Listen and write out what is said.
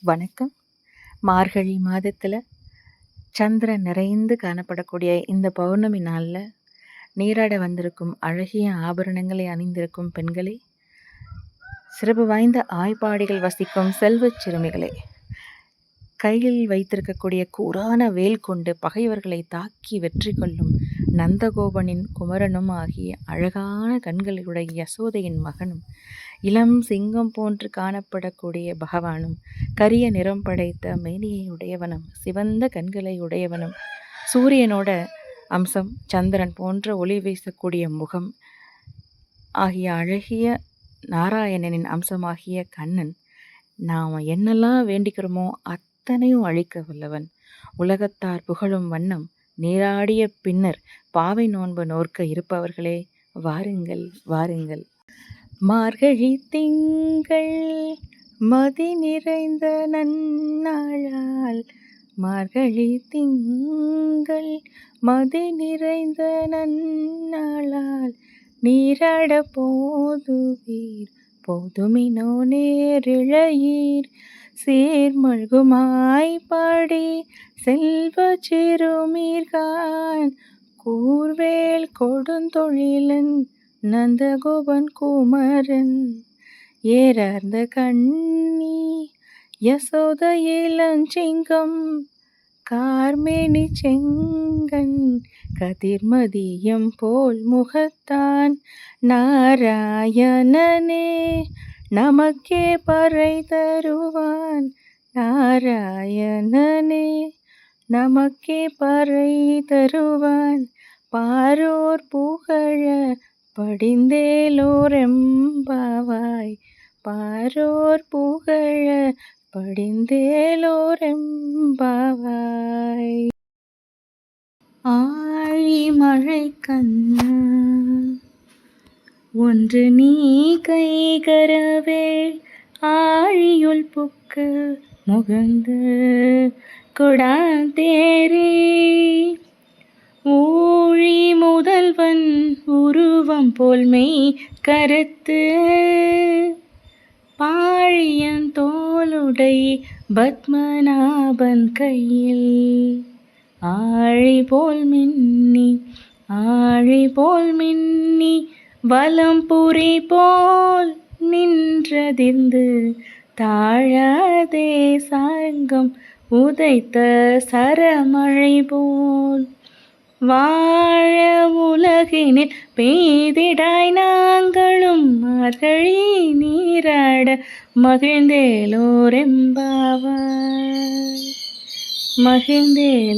வணக்கம். மார்கழி மாதத்தில் சந்திரன் நிறைந்து காணப்படக்கூடிய இந்த பௌர்ணமி நாளில் நீராட வந்திருக்கும் அழகிய ஆபரணங்களை அணிந்திருக்கும் பெண்களே, சிறப்பு வாய்ந்த ஆய்ப்பாடிகள் வசிக்கும் செல்வச் சிறுமிகளே, கையில் வைத்திருக்கக்கூடிய கூரான வேல் கொண்டு பகைவர்களை தாக்கி வெற்றி கொள்ளும் நந்தகோபனின் குமரனும் ஆகிய அழகான கண்களுடைய யசோதையின் மகனும், இளம் சிங்கம் போன்று காணப்படக்கூடிய பகவானும், கரிய நிறம் படைத்த மேனியை உடையவனும், சிவந்த கண்களை உடையவனும், சூரியனோட அம்சம், சந்திரன் போன்ற ஒளி வீசக்கூடிய முகம் ஆகிய அழகிய நாராயணனின் அம்சமாகிய கண்ணன், நாம் என்னெல்லாம் வேண்டிக்கிறோமோ அத்தனையும் அழிக்க வல்லவன். உலகத்தார் புகழும் வண்ணம் நீராடிய பின்னர் பாவை நோன்பு நோற்க இருப்பவர்களே, வாருங்கள் வாருங்கள். மார்கழி திங்கள் மதி நிறைந்த நன்னாளால், மார்கழி திங்கள் மதி நிறைந்த நன்னாளால், நீராட போதுவீர் போதுமினோ நேரிழையீர், சீர்மழ்குமாய் பாடி செல்வ சிறுமீர்கான், கூர்வேல் கொடுந்தொழிலன் நந்தகோபன் குமரன், ஏறார்ந்த கண்ணி யசோத இளஞ்சிங்கம், கார்மேனி செங்கன் கதிர்மதியம் போல் முகத்தான், நாராயணனே நமக்கே பறை தருவான், நாராயணனே நமக்கே பறை தருவான், பாரோர் புகழ படிந்தேலோரெம்பாவாய், பாரோர் புகழ படிந்தேலோரெம்பாவாய். ஆழி மழை கண்ணா ஒன்று நீ கைகரவேள், ஆழியுள் புக்கு முகந்து கொடாந்தேரே, ஊழி முதல்வன் உருவம் போல்மெய் கருத்து, பாழியன் தோளுடை பத்மநாபன் கையில், ஆழி போல் மின்னி ஆழி போல் மின்னி வலம்புரி போல் நின்றதிர்ந்து, தாழாதே சார்ங்கம் உதைத்த சரமழை போல், வாழ உலகினில் பெய்திடாய் நாங்களும் மார்கழி நீராட மகிழ்ந்தேலோரெம்பாவாய், மகிழ்ந்தேலோரெம்பாவாய்.